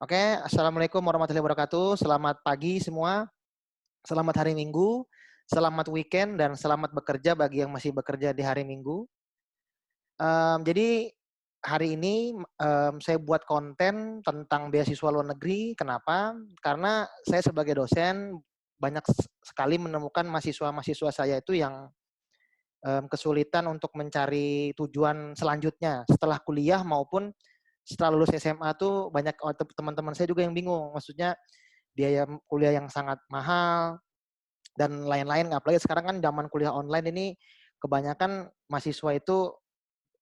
Oke, Assalamualaikum warahmatullahi wabarakatuh. Selamat pagi semua, selamat hari Minggu, selamat weekend, dan selamat bekerja bagi yang masih bekerja di hari Minggu. Jadi hari ini saya buat konten tentang beasiswa luar negeri. Kenapa? Karena saya sebagai dosen banyak sekali menemukan mahasiswa-mahasiswa saya itu yang kesulitan untuk mencari tujuan selanjutnya setelah kuliah maupun setelah lulus SMA tuh banyak teman-teman saya juga yang bingung. Maksudnya biaya kuliah yang sangat mahal dan lain-lain. Apalagi sekarang kan zaman kuliah online ini kebanyakan mahasiswa itu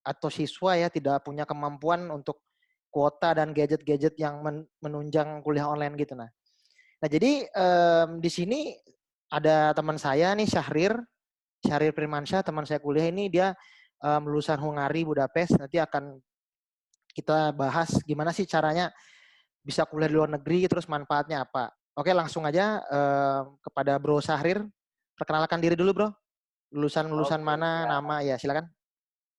atau siswa ya tidak punya kemampuan untuk kuota dan gadget-gadget yang menunjang kuliah online gitu. Nah jadi di sini ada teman saya nih Syahrir Firmansyah, teman saya kuliah ini dia lulusan Hungari Budapest. Nanti akan kita bahas gimana sih caranya bisa kuliah di luar negeri, terus manfaatnya apa. Oke, langsung aja kepada Bro Syahrir. Perkenalkan diri dulu, Bro. Lulusan Oke, mana, siap, nama, ya silakan.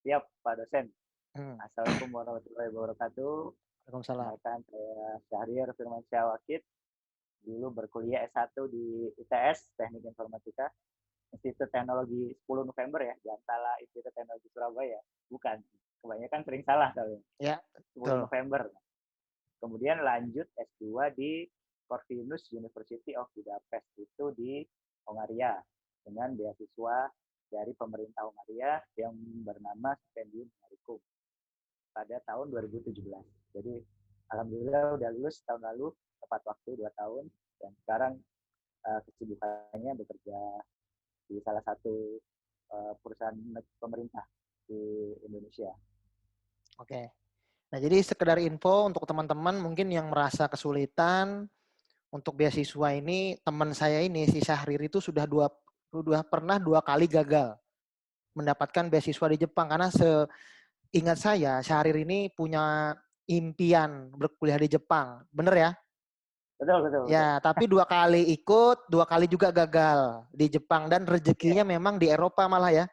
siap Pak dosen. Hmm. Assalamualaikum warahmatullahi wabarakatuh. Waalaikumsalam. Kenalkan saya Syahrir Firmansyah Wakid. Dulu berkuliah S1 di ITS, Teknik Informatika, Institut Teknologi 10 November ya, di antara Institut Teknologi Surabaya. Bukan, kebanyakan sering salah soalnya. Ya, 10 betul. November. Kemudian lanjut S2 di Corvinus University of Budapest, itu di Hongaria, dengan beasiswa dari pemerintah Hongaria yang bernama Stipendium Hungarikum pada tahun 2017. Jadi alhamdulillah udah lulus tahun lalu tepat waktu 2 tahun, dan sekarang kesibukannya bekerja di salah satu perusahaan pemerintah di Indonesia. Oke. Nah, jadi sekedar info untuk teman-teman mungkin yang merasa kesulitan untuk beasiswa ini, teman saya ini si Syahrir itu sudah pernah 2 kali gagal mendapatkan beasiswa di Jepang karena seingat saya Syahrir ini punya impian berkuliah di Jepang. Bener ya? Betul, betul, betul. Ya, tapi 2 kali ikut, 2 kali juga gagal di Jepang dan rezekinya Iya, memang di Eropa malah ya.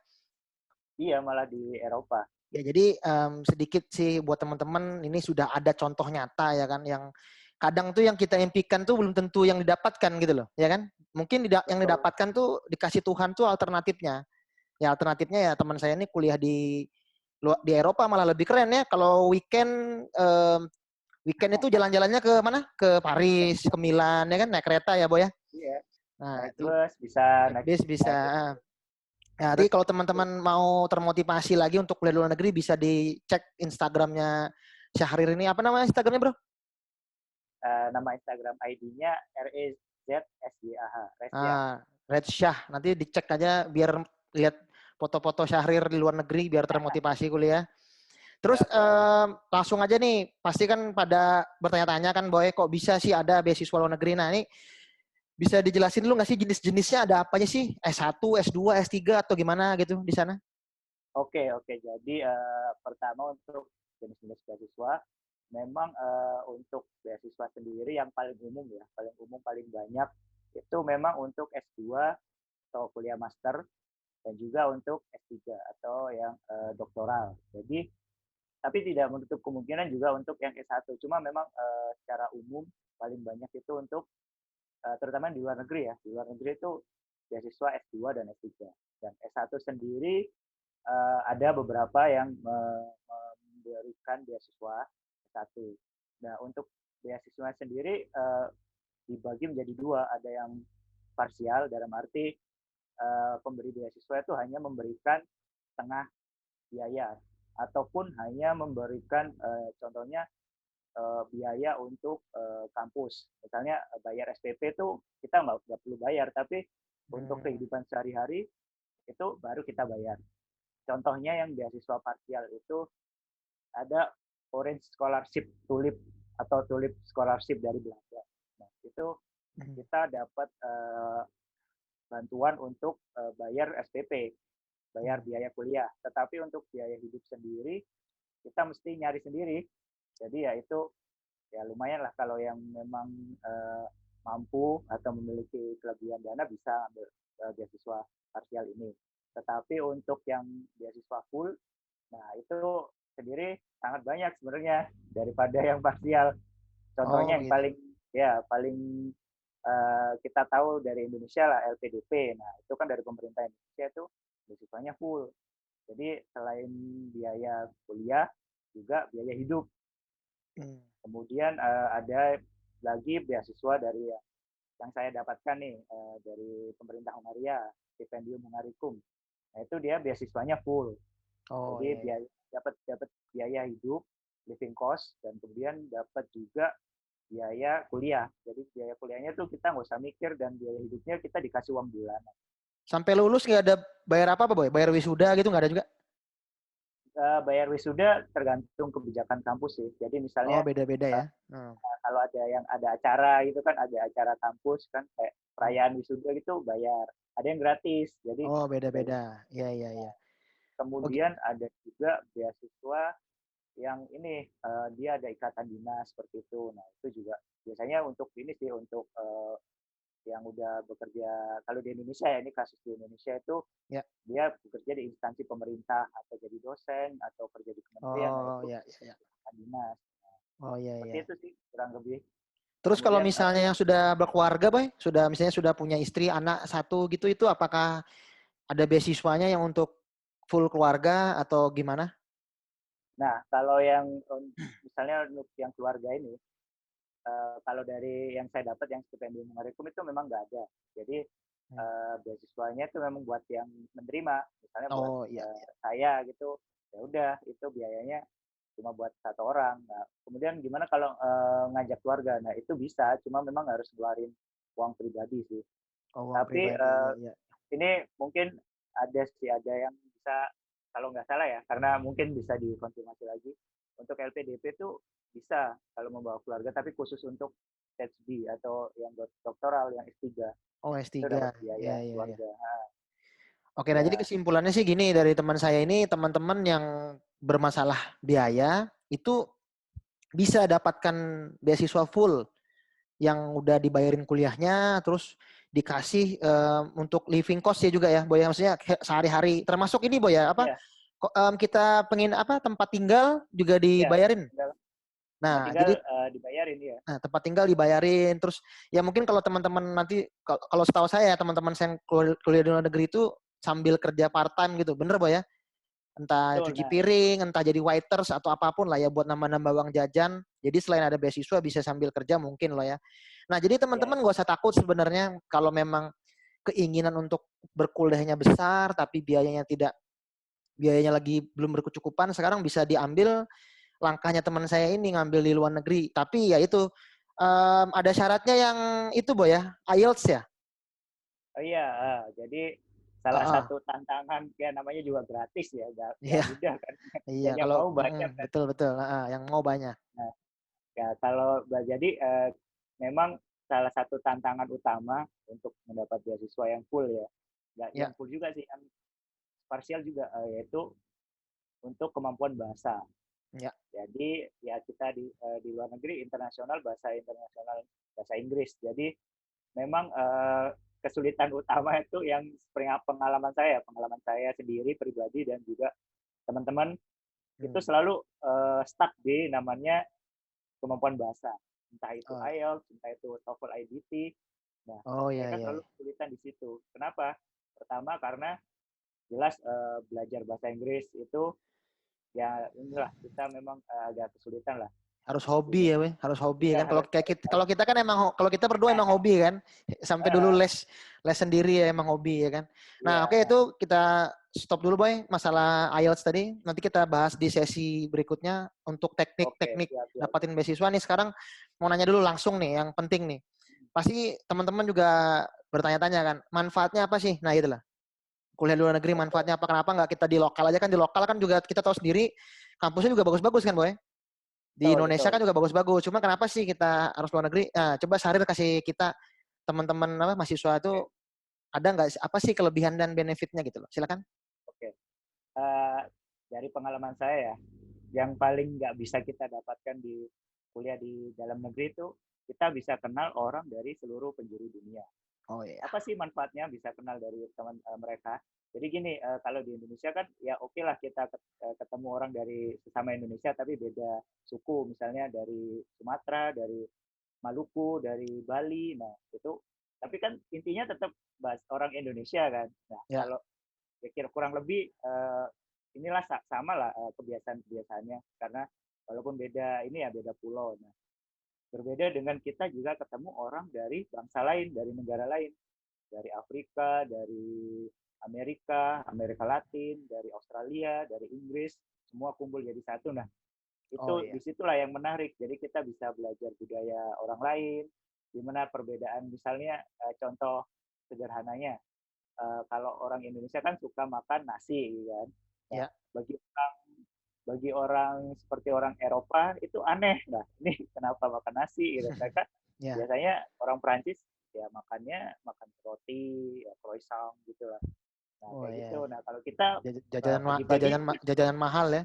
iya malah di Eropa. Ya, jadi sedikit sih buat teman-teman ini sudah ada contoh nyata ya kan yang kadang tuh yang kita impikan tuh belum tentu yang didapatkan gitu loh, ya kan? Mungkin yang Betul. didapatkan tuh dikasih Tuhan tuh alternatifnya. Ya alternatifnya ya teman saya ini kuliah di Eropa malah lebih keren ya. Kalau weekend itu jalan-jalannya ke mana? Ke Paris, ke Milan ya kan naik kereta ya, Boy ya. Iya, Nah, naik itu bus bisa, naik naik bis bisa. naik naik Nah, bus. nanti kalau teman-teman mau termotivasi lagi untuk kuliah di luar negeri bisa dicek Instagramnya Syahrir ini. Apa nama Instagramnya, Bro? Nama Instagram ID-nya REZSYAH, Resyah. Ah, Red Syah. Nanti dicek aja biar lihat foto-foto Syahrir di luar negeri biar termotivasi kuliah. Terus Siap, siap. langsung aja nih, pasti kan pada bertanya-tanya kan, Boy, kok bisa sih ada beasiswa luar negeri? Nah, ini bisa dijelasin dulu nggak sih jenis-jenisnya ada apa aja sih? S1, S2, S3 atau gimana gitu di sana? Oke, oke. Jadi pertama untuk jenis-jenis beasiswa, memang untuk beasiswa sendiri yang paling umum ya, paling umum paling banyak itu memang untuk S2 atau kuliah master, dan juga untuk S3 atau yang doktoral. Jadi tapi tidak menutup kemungkinan juga untuk yang S1. Cuma memang secara umum paling banyak itu untuk terutama di luar negeri ya. Di luar negeri itu beasiswa S2 dan S3. Dan S1 sendiri ada beberapa yang memberikan beasiswa S1. Nah, untuk beasiswa sendiri dibagi menjadi dua. Ada yang parsial, dalam arti pemberi beasiswa itu hanya memberikan setengah biaya, ataupun hanya memberikan contohnya biaya untuk kampus. Misalnya bayar SPP itu kita nggak perlu bayar, tapi untuk Hmm. kehidupan sehari-hari itu baru kita bayar. Contohnya yang beasiswa parsial itu ada Orange Scholarship Tulip atau Tulip Scholarship dari Belanda. Nah, itu kita dapat bantuan untuk bayar SPP, bayar biaya kuliah. Tetapi untuk biaya hidup sendiri kita mesti nyari sendiri. Jadi ya itu ya lumayan lah kalau yang memang mampu atau memiliki kelebihan dana bisa ambil beasiswa parsial ini. Tetapi untuk yang beasiswa full, nah itu sendiri sangat banyak sebenarnya daripada yang parsial. Oh, Contohnya yang begitu. paling kita tahu dari Indonesia lah LPDP. Nah, itu kan dari pemerintah Indonesia itu beasiswanya full. Jadi selain biaya kuliah juga biaya hidup. Hmm. Kemudian ada lagi beasiswa dari yang saya dapatkan nih dari pemerintah Hongaria, stipendium Hungarikum. Nah, itu dia beasiswanya full. Oh, Jadi iya, iya. biaya dapat biaya hidup, living cost, dan kemudian dapat juga biaya kuliah. Jadi biaya kuliahnya tuh kita nggak usah mikir, dan biaya hidupnya kita dikasih uang bulanan. Sampai lulus nggak ada bayar apa-apa, Boy? Bayar wisuda gitu nggak ada juga? Bayar wisuda tergantung kebijakan kampus sih. Jadi Oh, misalnya beda-beda ya. Hmm. kalau ada acara gitu kan, ada acara kampus kan kayak Hmm. perayaan wisuda gitu bayar. Ada yang gratis. Jadi Oh, bayar. beda-beda. Iya, iya, iya. Oke. Kemudian ada juga beasiswa yang ini dia ada ikatan dinas seperti itu. Nah, itu juga biasanya untuk ini sih untuk yang udah bekerja, kalau di Indonesia ya, ini kasus di Indonesia itu Ya. dia bekerja di instansi pemerintah atau jadi dosen atau kerja di kementerian. Nah, Oh, itu ya, ya, ya. ikatan dinas. Oh, iya, Seperti iya. itu sih kurang lebih. Terus kalau Kemudian misalnya yang sudah berkeluarga, Boy, misalnya sudah punya istri, anak satu gitu, itu apakah ada beasiswanya yang untuk full keluarga atau gimana? nah, kalau yang misalnya untuk yang keluarga ini, kalau dari yang saya dapat yang stipendium Hungarikum itu memang nggak ada. Jadi Hmm. beasiswanya itu memang buat yang menerima, misalnya buat Oh, iya, iya. saya gitu. Ya udah, itu biayanya cuma buat satu orang. Nah, kemudian gimana kalau ngajak keluarga? Nah, itu bisa, cuma memang harus keluarin uang pribadi sih. Oh, uang Tapi pribadi, iya, iya. ini mungkin ada yang bisa, kalau nggak salah ya, karena mungkin bisa dikonfirmasi lagi. Untuk LPDP itu bisa kalau membawa keluarga, tapi khusus untuk PhD atau yang doktoral, yang S3 Oh, itu dapat S3. biaya Iya, iya, iya. keluarga. Nah, Oke, nah jadi ya, kesimpulannya sih gini dari teman saya ini, teman-teman yang bermasalah biaya itu bisa dapatkan beasiswa full yang udah dibayarin kuliahnya, terus dikasih untuk living cost ya juga ya, Boy. Maksudnya sehari-hari, termasuk ini Boy ya, apa ya, kita pengen apa tempat tinggal juga ya, dibayarin. tempat Nah, tinggal jadi dibayarin ya. tempat tinggal dibayarin, terus ya mungkin kalau teman-teman nanti kalau setahu saya teman-teman saya yang kuliah di luar negeri itu sambil kerja part time gitu, bener Boy ya? Entah Betul. cuci Nah, piring, entah jadi waiters atau apapun lah ya buat nambah-nambah uang jajan. Jadi selain ada beasiswa bisa sambil kerja mungkin loh ya. Nah, jadi ya, teman-teman gak usah takut sebenarnya kalau memang keinginan untuk berkuliahnya besar tapi biayanya lagi belum berkecukupan, sekarang bisa diambil langkahnya teman saya ini ngambil di luar negeri. Tapi ya itu ada syaratnya yang itu Boy ya, IELTS ya. oh iya, jadi salah Heeh. satu tantangan ya namanya juga gratis ya, nggak Iya, mudah kan. iya Dan yang kalau mau banyak kan. betul betul, yang mau banyak. Nah, ya kalau jadi memang salah satu tantangan utama untuk mendapat beasiswa yang full ya, nggak yang Ya, full juga sih, yang parsial juga, yaitu untuk kemampuan bahasa. ya. Jadi ya kita di luar negeri internasional, bahasa internasional bahasa Inggris. Jadi memang kesulitan utama itu yang pengalaman saya sendiri pribadi dan juga teman-teman itu Hmm. selalu stuck di namanya kemampuan bahasa, entah itu Oh, IELTS, entah itu TOEFL IBT. Nah, oh ya mereka ya. selalu kesulitan di situ. Kenapa? Pertama karena jelas belajar bahasa Inggris itu ya inilah kita memang agak kesulitan lah Harus di hobi ya, we. Harus hobi ya ya kan. Kalau harus kita kan emang kalau kita berdua emang hobi kan. Sampai dulu les les sendiri ya emang hobi ya kan. Nah, oke ya itu kita stop dulu Boy masalah IELTS tadi. Nanti kita bahas di sesi berikutnya untuk oke teknik-teknik siap siap. dapatin beasiswa nih. Sekarang mau nanya dulu langsung nih yang penting nih. Pasti teman-teman juga bertanya-tanya kan, manfaatnya apa sih? Nah, itulah. Kuliah di luar negeri Oke, manfaatnya apa? Kenapa nggak kita di lokal aja kan? Di lokal kan juga kita tahu sendiri kampusnya juga bagus-bagus kan, Boy? Di betul Indonesia betul. kan juga bagus-bagus. Cuma kenapa sih kita harus luar negeri? Nah, coba Syahrir kasih kita teman-teman apa mahasiswa itu Oke ada nggak apa sih kelebihan dan benefitnya gitu loh. Silakan. oke. Eh, dari pengalaman saya ya, yang paling nggak bisa kita dapatkan di kuliah di dalam negeri itu kita bisa kenal orang dari seluruh penjuru dunia. Oh iya. apa sih manfaatnya bisa kenal dari teman mereka. Jadi gini, kalau di Indonesia kan ya oke lah kita ketemu orang dari sesama Indonesia tapi beda suku, misalnya dari Sumatera, dari Maluku, dari Bali. Nah, itu tapi kan intinya tetap bahas orang Indonesia kan. Nah, Ya. kalau pikir kurang lebih inilah sama lah kebiasaan-kebiasaannya karena walaupun beda ini ya beda pulau. Nah, berbeda dengan kita juga ketemu orang dari bangsa lain, dari negara lain, dari Afrika, dari Amerika, Amerika Latin, dari Australia, dari Inggris, semua kumpul jadi satu. Nah, Oh itu iya. disitulah yang menarik. Jadi kita bisa belajar budaya orang lain, di mana perbedaan misalnya contoh sederhananya, kalau orang Indonesia kan suka makan nasi, gitu kan. Nah, Ya. bagi orang seperti orang Eropa itu aneh. Nah, ini kenapa makan nasi? Gitu. Mereka Ya. biasanya orang Perancis ya makannya makan roti, ya, croissant gitu lah. Nah, Oh kayak iya. gitu. Nah, kalau kita Jajanan pagi-pagi jajanan mahal ya.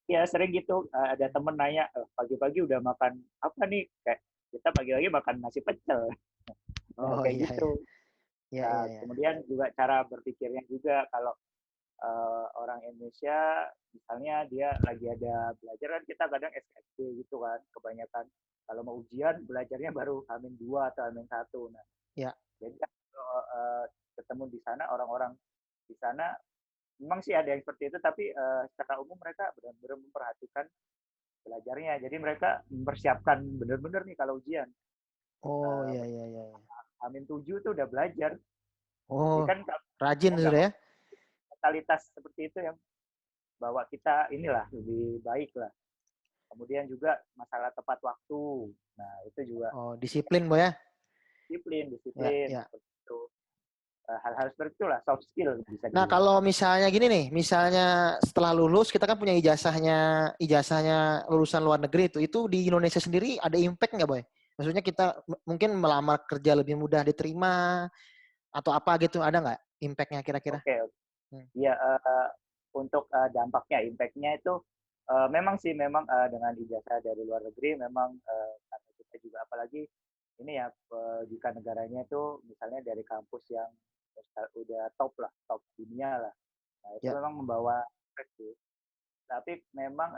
ya sering gitu ada temen nanya pagi-pagi udah makan apa nih kayak kita pagi-pagi makan nasi pecel. Nah, Oh kayak iya ya. gitu. Ya Nah, ya ya. kemudian juga cara berpikirnya juga kalau orang Indonesia misalnya dia lagi ada belajar kan kita kadang SKSD gitu kan kebanyakan kalau mau ujian belajarnya baru H-2 atau H-1. Nah, Ya. jadi kan kalau ketemu di sana orang-orang di sana memang sih ada yang seperti itu tapi secara umum mereka benar-benar memperhatikan belajarnya. Jadi mereka mempersiapkan benar-benar nih kalau ujian. Oh Uh, iya iya iya. Amin 7 tuh udah belajar. Jadi Oh, kan rajin mau nggak sudah mau ya. mentalitas seperti itu yang bawa kita inilah lebih baik lah. Kemudian juga masalah tepat waktu. Nah itu juga Oh, disiplin Boy ya. disiplin, Ya, disiplin ya. seperti itu. Hal-hal seperti itulah soft skill bisa Nah, dibilang. kalau misalnya gini nih, misalnya setelah lulus kita kan punya ijazahnya lulusan luar negeri itu di Indonesia sendiri ada impact nggak, Boy? Maksudnya kita mungkin melamar kerja lebih mudah diterima atau apa gitu, ada nggak impact-nya kira-kira? Oke, Hmm. ya untuk dampaknya, impact-nya itu memang sih memang dengan ijazah dari luar negeri memang karena kita juga apalagi ini ya jika negaranya itu misalnya dari kampus yang udah top lah, top dunia lah. Nah, itu Ya. memang membawa impact sih. Tapi memang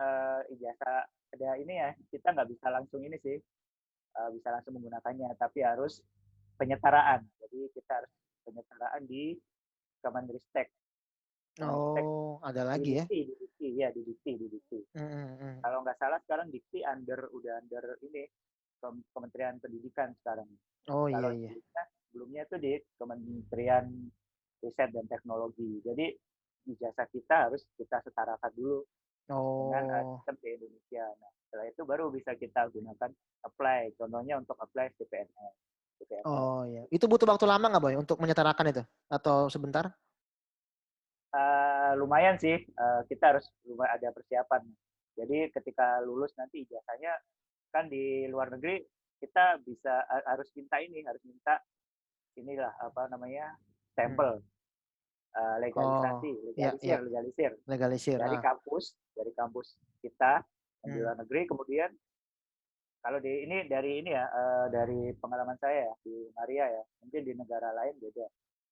ijazah ada ini ya, kita nggak bisa langsung ini sih, bisa langsung menggunakannya, tapi harus penyetaraan. Jadi kita harus penyetaraan di Kemenristek. Kemenristek Oh, ada di lagi ya? Dikti, di Dikti, ya di Dikti, di Dikti. Hmm. Kalau nggak salah sekarang Dikti udah under ini Kementerian Pendidikan sekarang. Oh iya Kalau iya. sebelumnya itu di Kementerian Riset dan Teknologi. Jadi ijazah kita harus kita setarakan dulu dengan Oh. sistem di Indonesia. Nah, setelah itu baru bisa kita gunakan apply. Contohnya untuk apply CPNS. CPNS. Oh iya. Itu butuh waktu lama nggak, Boy, untuk menyetarakan itu? Atau sebentar? Lumayan sih, kita harus ada persiapan. Jadi ketika lulus nanti ijazahnya kan di luar negeri kita bisa harus minta ini, harus minta inilah apa namanya Hmm. stempel Oh, legalisasi, iya iya. legalisir Legalisir. dari Ah. kampus kita yang di Hmm. luar negeri. Kemudian kalau di ini dari ini ya dari pengalaman saya ya di Maria ya, mungkin di negara lain beda.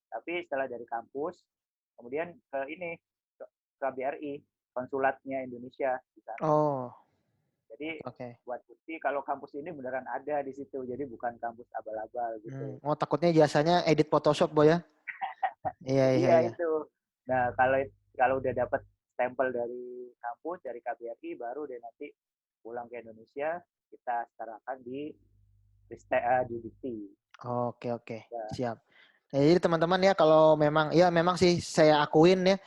Tapi setelah dari kampus, kemudian ke ini ke KBRI, konsulatnya Indonesia di sana. Oh, Jadi oke. buat bukti kalau kampus ini beneran ada di situ. Jadi bukan kampus abal-abal gitu. Oh, takutnya jasanya edit Photoshop, Boy ya? Iya, iya, Iya iya. itu. Nah kalau udah dapat stempel dari kampus dari KBRI baru deh nanti pulang ke Indonesia kita setarakan di Dikti. Oke, oke. Ya, Siap. Nah, jadi teman-teman ya kalau memang sih saya akuin ya,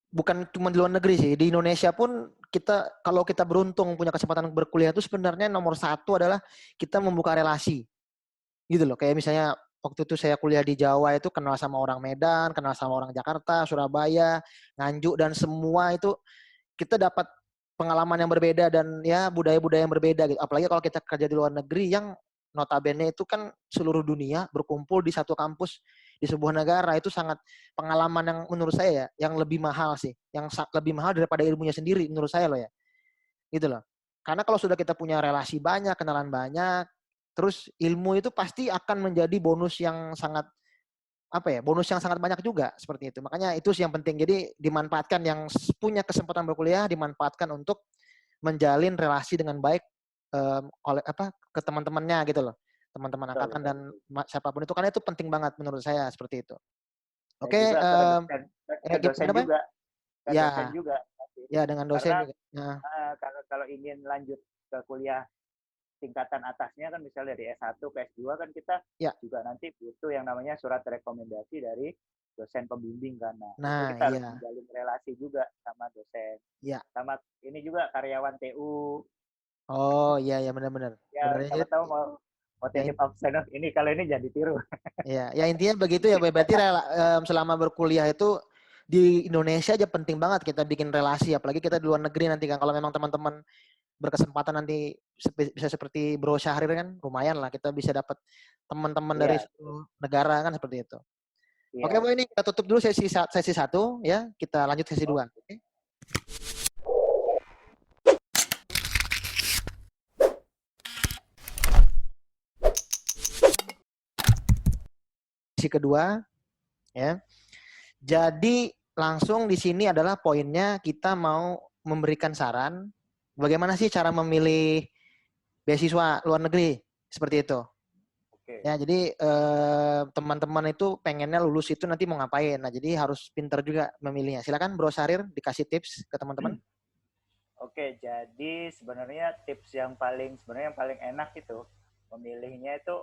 bukan cuma di luar negeri sih, di Indonesia pun kita kalau kita beruntung punya kesempatan berkuliah itu sebenarnya nomor satu adalah kita membuka relasi. Gitu loh. Kayak misalnya waktu itu saya kuliah di Jawa itu kenal sama orang Medan, kenal sama orang Jakarta, Surabaya, Nganjuk dan semua itu kita dapat pengalaman yang berbeda dan ya budaya-budaya yang berbeda gitu. Apalagi kalau kita kerja di luar negeri yang notabene itu kan seluruh dunia berkumpul di satu kampus di sebuah negara itu sangat pengalaman yang menurut saya ya yang lebih mahal sih, yang lebih mahal daripada ilmunya sendiri menurut saya loh ya. Gitu loh. Karena kalau sudah kita punya relasi banyak, kenalan banyak, Terus ilmu itu pasti akan menjadi bonus yang sangat bonus yang sangat banyak juga seperti itu. Makanya itu sih yang penting. Jadi dimanfaatkan yang punya kesempatan berkuliah, dimanfaatkan untuk menjalin relasi dengan baik oleh ke teman-temannya gitu loh. Teman-teman Betul, angkatan betul, dan betul. siapapun itu, karena itu penting banget menurut saya seperti itu. Dan Oke, juga ke dosen kenapa? juga, ke dosen Ya, juga pasti. ya dengan dosen Karena juga. Nah, kalau ingin lanjut ke kuliah tingkatan atasnya kan misalnya dari S1 ke S2 kan kita ya. juga nanti butuh yang namanya surat rekomendasi dari dosen pembimbing kan. Nah, itu Nah, kita harus iya. menjalin relasi juga sama dosen. Iya. Sama ini juga karyawan TU. Oh, iya ya benar-benar. Ya, Benar siapa tahu mau mau ya, titip absen ini kalau ini jadi tiru. ya intinya begitu ya. Berarti selama berkuliah itu di Indonesia aja penting banget kita bikin relasi, apalagi kita di luar negeri nanti kan. Kalau memang teman-teman berkesempatan nanti bisa seperti Bro Syahrir kan, lumayan lah kita bisa dapat teman-teman dari Iya, seluruh negara kan seperti itu. Oke, iya. Bu, ini kita tutup dulu sesi 1 ya. Kita lanjut sesi 2. Oke. Oke. Sesi kedua ya. Jadi langsung di sini adalah poinnya, kita mau memberikan saran bagaimana sih cara memilih beasiswa luar negeri seperti itu. Oke. Ya, jadi teman-teman itu pengennya lulus itu nanti mau ngapain. Nah, jadi harus pinter juga memilihnya. Silakan Bro Sarir dikasih tips ke teman-teman. Oke, jadi sebenarnya yang paling enak itu memilihnya itu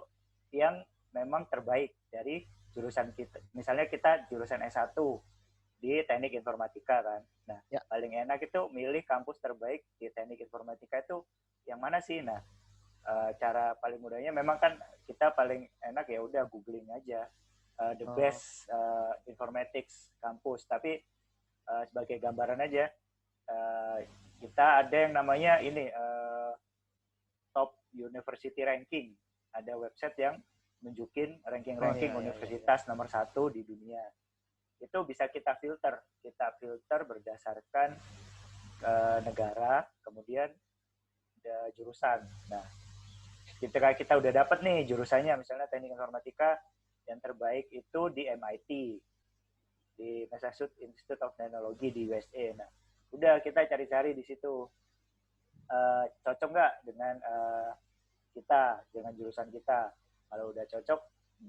yang memang terbaik dari jurusan kita. Misalnya kita jurusan S1 di Teknik Informatika kan. Nah, Ya. paling enak itu milih kampus terbaik di Teknik Informatika itu yang mana sih? Nah, cara paling mudahnya memang kan kita paling enak ya udah googling aja the Oh, best informatics kampus. Tapi sebagai gambaran aja, uh, kita ada yang namanya ini top university ranking. Ada website yang nunjukin oh ranking-ranking ya, ya, ya, ya. universitas nomor 1 di dunia. Itu bisa kita filter. Kita filter berdasarkan negara, kemudian jurusan. Nah, ketika kita udah dapat nih jurusannya, misalnya teknik informatika yang terbaik itu di MIT, di Massachusetts Institute of Technology di USA. Nah, udah kita cari-cari di situ cocok nggak dengan kita, dengan jurusan kita. Kalau udah cocok,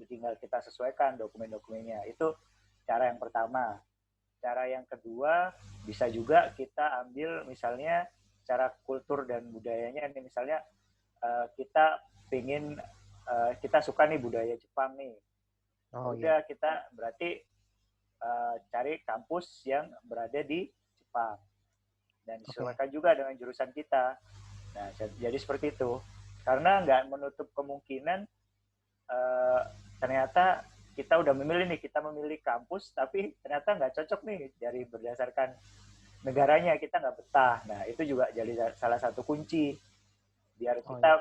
tinggal kita sesuaikan dokumen-dokumennya. Itu cara yang pertama. Cara yang kedua, bisa juga kita ambil misalnya cara kultur dan budayanya. Ini misalnya kita pingin kita suka nih budaya Jepang nih. Oh iya. Udah kita berarti cari kampus yang berada di Jepang dan Oke. disesuaikan juga dengan jurusan kita. Nah, jadi seperti itu. Karena nggak menutup kemungkinan ternyata kita udah memilih nih, kita memilih kampus, tapi ternyata nggak cocok nih dari berdasarkan negaranya, kita nggak betah. Nah, itu juga jadi salah satu kunci biar Oh iya. kita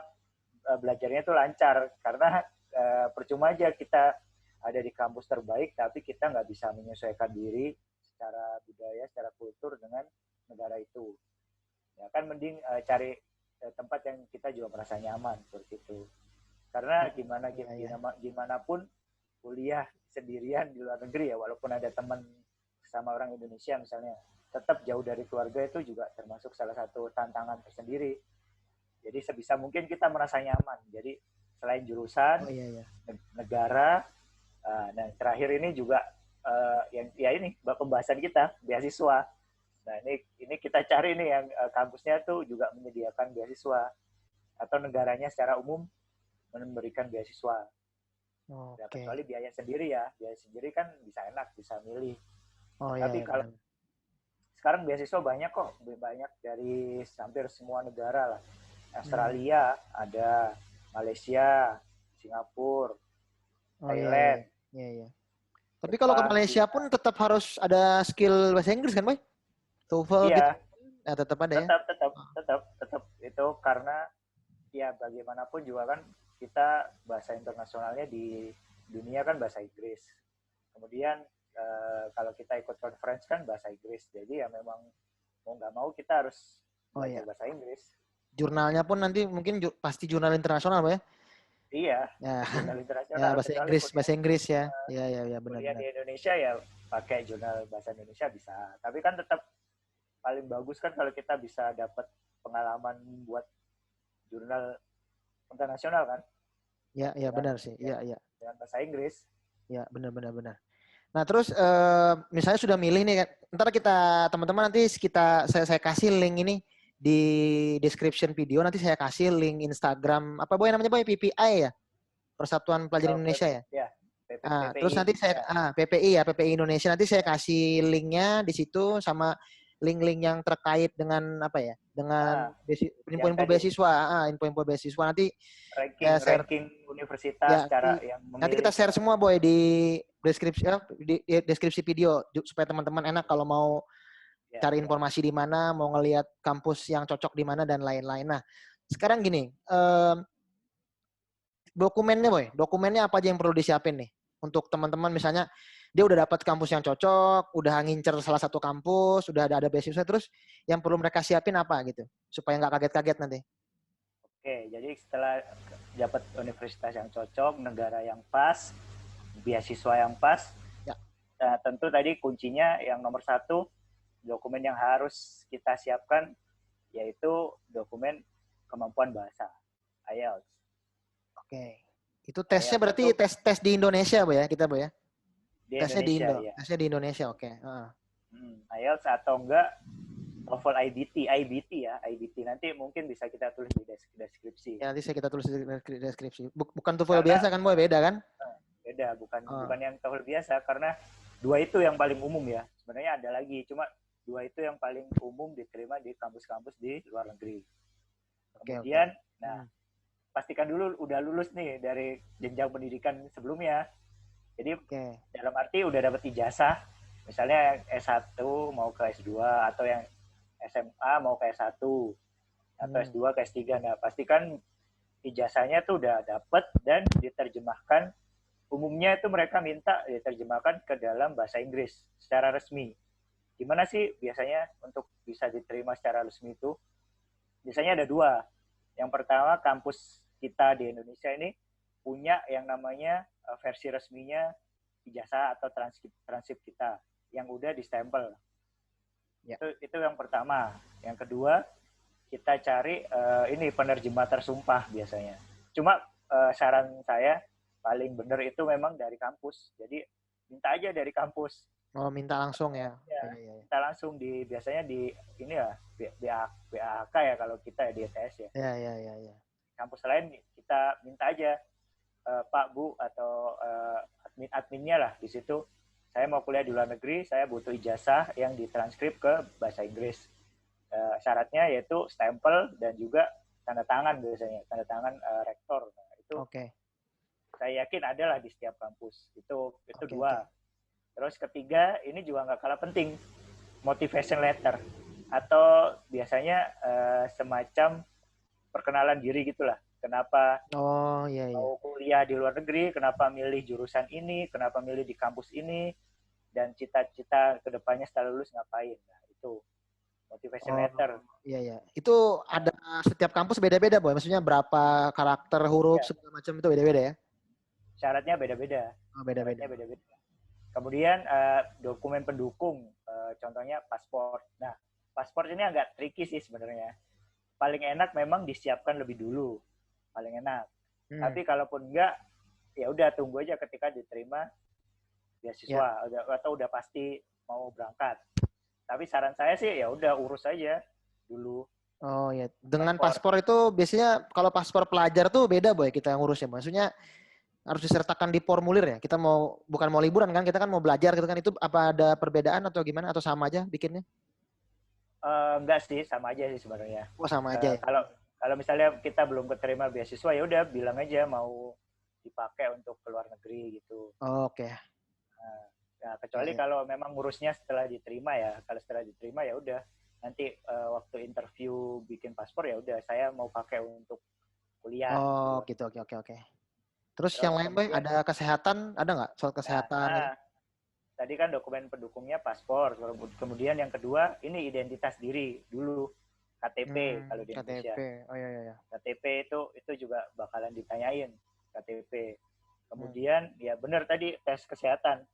belajarnya itu lancar. Karena percuma aja kita ada di kampus terbaik, tapi kita nggak bisa menyesuaikan diri secara budaya, secara kultur dengan negara itu. Ya kan mending cari tempat yang kita juga merasa nyaman seperti itu. Karena Oh iya, iya. gimana pun kuliah sendirian di luar negeri ya, walaupun ada teman sama orang Indonesia misalnya, tetap jauh dari keluarga itu juga termasuk salah satu tantangan tersendiri. Jadi sebisa mungkin kita merasa nyaman. Jadi selain jurusan, Oh iya, iya. negara, dan terakhir ini juga yang ya ini pembahasan kita beasiswa. Nah ini kita cari nih yang kampusnya tuh juga menyediakan beasiswa atau negaranya secara umum memberikan beasiswa. Nah, Oke. kecuali biaya sendiri ya, biaya sendiri kan bisa enak, bisa milih. Oh iya, Tapi iya kalau benar. sekarang beasiswa banyak kok, banyak dari hampir semua negara lah. Hmm. Australia ada, Malaysia, Singapura, Oh iya, iya, Thailand, iya, iya. Tapi kalau ke Jepang Malaysia juga. pun tetap harus ada skill bahasa Inggris kan, Boy? TOEFL gitu. Iya, Ya, tetap ada ya. tetap itu karena ya bagaimanapun juga kan kita bahasa internasionalnya di dunia kan bahasa Inggris. Kemudian kalau kita ikut conference kan bahasa Inggris. Jadi ya memang mau nggak mau kita harus Oh belajar iya. bahasa Inggris. Jurnalnya pun nanti mungkin pasti jurnal internasional, Boy. Iya, Ya, jurnal ya internasional. Kecuali bahasa Inggris ya. eh, Ya, ya, ya, kuliah benar-benar. di Indonesia ya pakai jurnal bahasa Indonesia bisa. Tapi kan tetap paling bagus kan kalau kita bisa dapat pengalaman buat jurnal internasional kan Ya, ya, dengan benar sih. ya, Ya, ya, dengan bahasa Inggris. ya, benar-benar benar. Nah, terus misalnya sudah milih nih kan, ntar kita teman-teman nanti saya kasih link ini di description video, nanti saya kasih link Instagram apa boy namanya boy PPI ya, Persatuan Pelajar Oh, Indonesia ya. ya, Terus PPI nanti saya ya. PPI ya, PPI Indonesia, nanti saya kasih linknya di situ sama link-link yang terkait dengan apa ya, dengan Ah, yang info-info tadi beasiswa, info-info beasiswa nanti ranking saya share. ranking universitas Ya, cara yang nanti memilih kita share semua boy di deskripsi video supaya teman-teman enak kalau mau ya cari ya. informasi di mana, mau ngelihat kampus yang cocok di mana dan lain-lain. Nah, sekarang gini, dokumennya boy, dokumennya apa aja yang perlu disiapin nih untuk teman-teman misalnya dia udah dapat kampus yang cocok, udah ngincer salah satu kampus, udah ada beasiswa, terus yang perlu mereka siapin apa gitu supaya nggak kaget-kaget nanti. Oke, jadi setelah dapat universitas yang cocok, negara yang pas, beasiswa yang pas, Ya, nah, tentu tadi kuncinya yang nomor satu dokumen yang harus kita siapkan yaitu dokumen kemampuan bahasa IELTS. oke. Itu tesnya IELTS berarti itu tes tes di Indonesia boy ya kita boy ya. di Tesnya di Indonesia Indo, ya. tesnya di Indonesia, oke. IELTS atau enggak TOEFL IBT ya, IBT nanti mungkin bisa kita tulis di deskripsi. Ya, nanti kita tulis di deskripsi. Bukan TOEFL Karena biasa kan boy, beda kan? beda, bukan Oh, bukan yang TOEFL biasa karena dua itu yang paling umum ya. Sebenarnya ada lagi, cuma dua itu yang paling umum diterima di kampus-kampus di luar negeri. oke oke. Kemudian, nah pastikan dulu udah lulus nih dari jenjang pendidikan sebelumnya. Jadi Oke. dalam arti udah dapat ijazah, misalnya yang S1 mau ke S2 atau yang SMA mau ke S1 atau S2 ke S3. Nah, pastikan ijazahnya tuh udah dapet dan diterjemahkan. Umumnya itu mereka minta diterjemahkan ke dalam bahasa Inggris secara resmi. Gimana sih biasanya untuk bisa diterima secara resmi itu? Biasanya ada dua. Yang pertama, kampus kita di Indonesia ini punya yang namanya versi resminya ijazah atau transkrip kita yang udah distempel. Ya. Itu yang pertama. Yang kedua, kita cari ini penerjemah tersumpah biasanya. Cuma saran saya paling benar itu memang dari kampus. Jadi minta aja dari kampus. Oh, minta langsung ya. Ya, Iya, iya. minta langsung biasanya di ini ya BAK ya kalau kita ya di ETS ya. Iya, iya, iya, iya. Kampus lain kita minta aja Pak Bu atau admin-adminnya lah di situ. Saya mau kuliah di luar negeri, saya butuh ijazah yang ditranskrip ke bahasa Inggris. Syaratnya yaitu stempel dan juga tanda tangan biasanya, tanda tangan rektor. Nah, itu Oke. saya yakin adalah di setiap kampus. Itu Oke, oke. dua. Terus ketiga, ini juga nggak kalah penting, motivation letter atau biasanya semacam perkenalan diri gitulah. Kenapa Oh, iya, iya. mau kuliah di luar negeri, kenapa milih jurusan ini, kenapa milih di kampus ini, dan cita-cita kedepannya setelah lulus ngapain. Nah, itu motivation Oh, letter. iya, iya. Itu ada setiap kampus beda-beda, Boy. Maksudnya berapa karakter, huruf, Ya, segala macam itu beda-beda ya? syaratnya beda-beda. Oh, beda-beda. Syaratnya beda-beda. Kemudian dokumen pendukung, contohnya paspor. Nah, paspor ini agak tricky sih sebenarnya. Paling enak memang disiapkan lebih dulu, paling enak. Tapi kalaupun enggak, ya udah tunggu aja ketika diterima Ya. beasiswa atau udah pasti mau berangkat. Tapi saran saya sih ya udah urus aja dulu Oh, ya. Dengan paspor. paspor itu biasanya kalau paspor pelajar tuh beda, Boy, kita yang ngurusnya. Maksudnya harus disertakan di formulir ya. Kita mau bukan mau liburan kan, kita kan mau belajar gitu kan. Itu apa ada perbedaan atau gimana atau sama aja bikinnya? Enggak sih, sama aja sih sebenarnya. Oh, sama aja ya. Kalau kalau misalnya kita belum keterima beasiswa ya udah bilang aja mau dipakai untuk ke luar negeri gitu. Oh, oke. Nah, Ya, kecuali ya. kalau memang ngurusnya setelah diterima ya. Kalau setelah diterima ya udah nanti waktu interview bikin paspor ya udah saya mau pakai untuk kuliah di Oh, luar. gitu. Oke, oke, oke. Terus yang Terus lain, Boy, kemudian ada kesehatan? Ada nggak soal nah, kesehatan gitu? tadi kan dokumen pendukungnya paspor. Kemudian yang kedua ini identitas diri dulu, KTP kalau di Indonesia. KTP. Oh, iya, iya, iya. KTP itu juga bakalan ditanyain. KTP. Kemudian ya benar tadi tes kesehatan.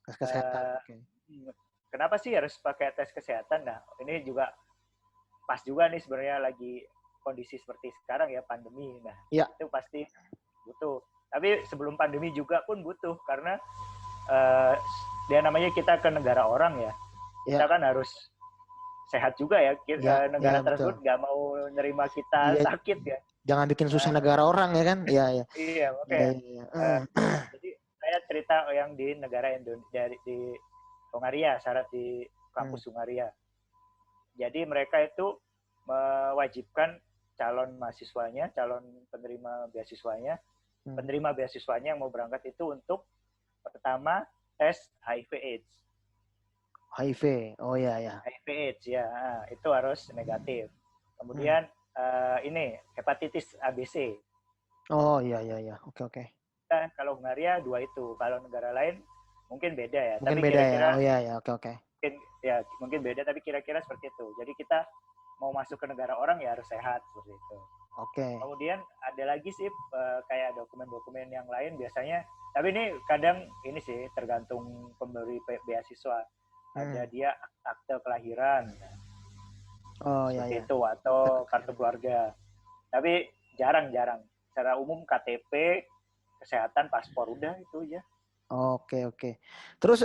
Tes kesehatan. Uh, Kenapa sih harus pakai tes kesehatan? Nah, ini juga pas juga nih sebenarnya lagi kondisi seperti sekarang ya, pandemi. Nah, ya. Itu pasti butuh. Tapi sebelum pandemi juga pun butuh karena dia namanya kita ke negara orang ya. Kita kan harus sehat juga ya. Negara tersebut nggak mau nerima kita sakit ya. Jangan bikin susah negara orang ya kan? Iya, iya. Iya, oke. Jadi saya cerita yang di negara Indonesia di Hongaria, syarat di kampus Hongaria. Jadi mereka itu mewajibkan calon mahasiswanya, calon penerima beasiswanya yang mau berangkat itu untuk pertama tes HIV/AIDS. HIV, oh ya ya. HIV/AIDS ya, itu harus negatif. Kemudian ini hepatitis ABC. Oh iya iya iya, oke. Nah, kalau Hungaria 2 itu, kalau negara lain mungkin beda ya. Mungkin tapi beda kira-kira, ya, oh iya ya, oke. Mungkin beda, tapi kira-kira seperti itu. Jadi kita mau masuk ke negara orang ya harus sehat seperti itu. Oke. Kemudian ada lagi sih kayak dokumen-dokumen yang lain biasanya. Tapi ini kadang ini sih tergantung pemberi beasiswa. Ada dia akte kelahiran. Oh iya iya. Itu atau kartu keluarga. Tapi jarang-jarang. Secara umum KTP, kesehatan, paspor udah itu aja. Oke. Terus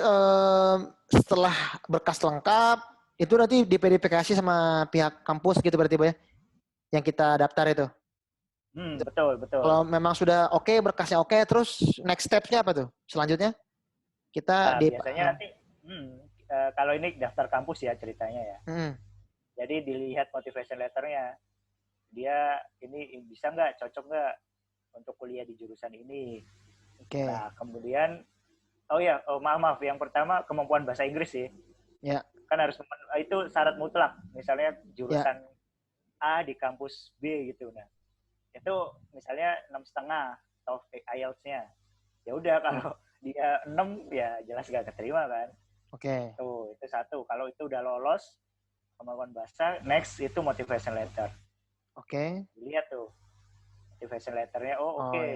setelah berkas lengkap itu nanti diverifikasi sama pihak kampus gitu berarti Boy ya? Yang kita daftar itu. Betul. Kalau memang sudah oke, berkasnya oke, terus next step-nya apa tuh? Selanjutnya kita biasanya nanti kalau ini daftar kampus ya ceritanya ya. Jadi dilihat motivation letter-nya. Dia ini bisa nggak, cocok nggak untuk kuliah di jurusan ini. Oke. Nah, kemudian maaf, yang pertama kemampuan bahasa Inggris sih. Ya. Kan harus itu syarat mutlak. Misalnya jurusan A di kampus B gitu. Nah, itu misalnya 6,5 TOEFL IELTS-nya. Ya udah kalau dia 6 ya jelas gak keterima kan. Oke. Itu satu. Kalau itu udah lolos kemampuan bahasa, next itu motivation letter. Oke. Lihat tuh motivation letternya,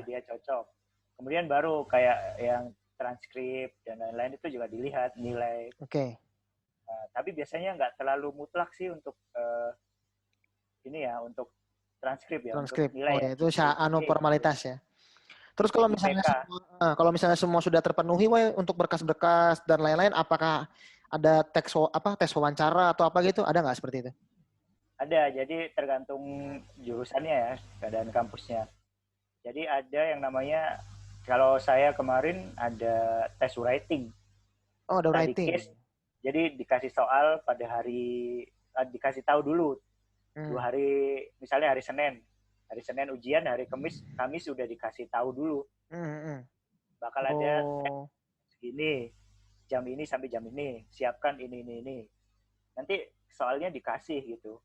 dia cocok. Kemudian baru kayak yang transkrip dan lain-lain itu juga dilihat nilai. Oke. Tapi biasanya nggak terlalu mutlak sih untuk untuk transkrip ya. Transkrip. Untuk nilai itu formalitas ya. Terus kalau misalnya semua sudah terpenuhi untuk berkas-berkas dan lain-lain, apakah ada tes wawancara atau apa gitu? Ada nggak seperti itu? Ada, jadi tergantung jurusannya ya, keadaan kampusnya. Jadi ada yang namanya, kalau saya kemarin ada tes writing. Oh, ada writing. Jadi dikasih soal pada hari, dikasih tahu dulu. 2 hari, misalnya hari Senin ujian, hari Kamis sudah dikasih tahu dulu. Bakal ada segini, jam ini sampai jam ini, siapkan ini. Nanti soalnya dikasih gitu.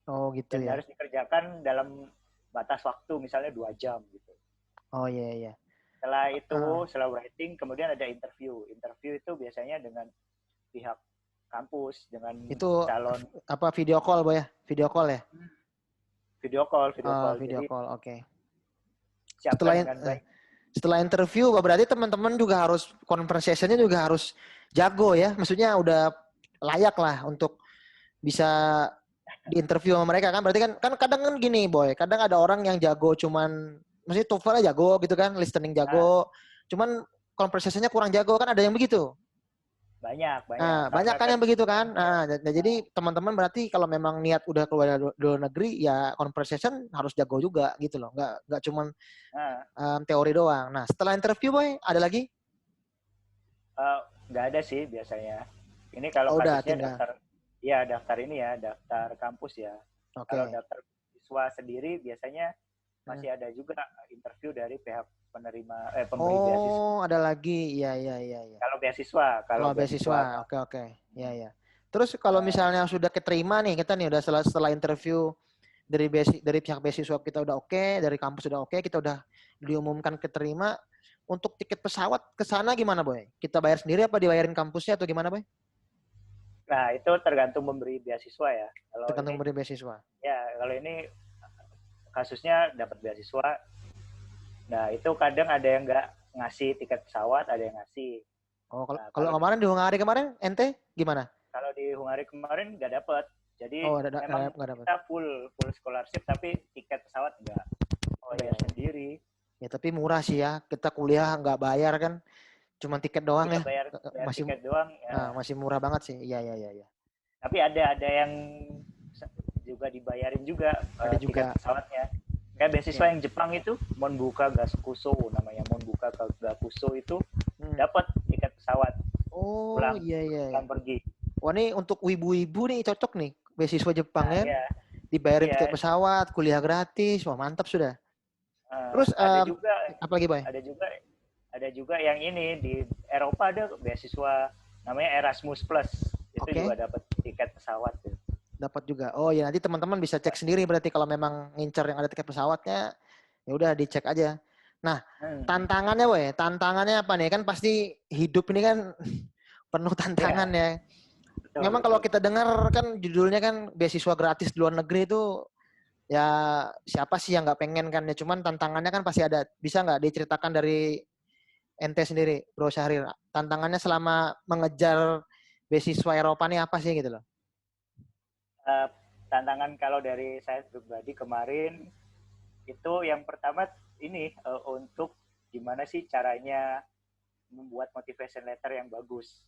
Oh gitu. Dan ya. harus dikerjakan dalam batas waktu, misalnya 2 jam gitu. Oh iya. Setelah itu, setelah writing, kemudian ada interview. Interview itu biasanya dengan pihak kampus, dengan itu calon. Video call Boy ya? Video call ya? Video call. Video call, oke. Siapkan setelah interview, berarti teman-teman juga harus conversation-nya juga harus jago ya. Maksudnya udah layak lah untuk bisa diinterview sama mereka kan. Berarti kan kadang kan gini Boy, kadang ada orang yang jago cuman maksudnya TOEFL jago gitu kan, listening jago. Cuman conversation-nya kurang jago kan, ada yang begitu. Banyak. Banyak kan yang begitu kan. Jadi teman-teman berarti kalau memang niat udah keluar dari luar negeri ya conversation harus jago juga gitu loh. Nggak cuman teori doang. Nah, setelah interview Boy, ada lagi? Nggak ada sih biasanya. Ini kalau kasusnya daftar kampus ya. Okay. Kalau daftar siswa sendiri biasanya masih ada juga interview dari pihak pemberi beasiswa. Oh, ada lagi. Iya. Kalau beasiswa. Oke. Iya. Terus kalau misalnya sudah keterima nih, kita nih udah setelah interview dari pihak beasiswa kita udah oke, dari kampus udah oke, kita udah diumumkan keterima. Untuk tiket pesawat ke sana gimana, Boy? Kita bayar sendiri apa dibayarin kampusnya atau gimana, Boy? Nah, itu tergantung pemberi beasiswa ya. Tergantung pemberi beasiswa. Ya, kalau ini kasusnya dapat beasiswa, Nah, itu kadang ada yang nggak ngasih tiket pesawat, ada yang ngasih. Oh, kalau Nah, kalau kemarin di Hungari kemarin ente gimana? kalau di Hungari kemarin nggak dapet. Jadi Oh, memang nggak dapat. kita full scholarship, tapi tiket pesawat nggak Oh iya, bayar iya. sendiri. Ya tapi murah sih ya. Kita kuliah nggak bayar kan. Cuma tiket doang Iya, ya. bayar bayar Masih tiket doang. Ya. masih murah banget sih. Iya, iya, iya, iya. Tapi ada yang juga dibayarin juga Ada tiket juga. pesawatnya. Kayak beasiswa Oke. yang Jepang itu Monbuka Gakuso namanya, Monbuka Gakuso itu Hmm. dapat tiket pesawat Oh, pulang iya, iya, iya. pulang pergi. Wah, ini untuk wibu-wibu nih cocok nih. Beasiswa Jepang Nah, ya. ya, Dibayarin iya. tiket pesawat, kuliah gratis. Wah, mantap sudah. Uh, Terus ada juga apa lagi, Boy? ada juga ada juga yang ini di Eropa ada beasiswa namanya Erasmus Plus. Itu Oke, juga dapat tiket pesawat tuh. dapat juga. Oh ya, nanti teman-teman bisa cek sendiri berarti kalau memang ngincer yang ada tiket pesawatnya, ya udah dicek aja. Nah, Hmm, tantangannya, Boy, tantangannya apa nih? Kan pasti hidup ini kan penuh ya, tantangan ya. betul Memang kalau betul. kita dengar kan judulnya kan beasiswa gratis di luar negeri itu ya siapa sih yang nggak pengen kan ya. Cuman tantangannya kan pasti ada. Bisa nggak diceritakan dari ente sendiri, Bro Syahrir? Tantangannya selama mengejar beasiswa Eropa nih apa sih gitu loh? Uh, tantangan kalau dari saya pribadi kemarin itu yang pertama ini untuk gimana sih caranya membuat motivation letter yang bagus.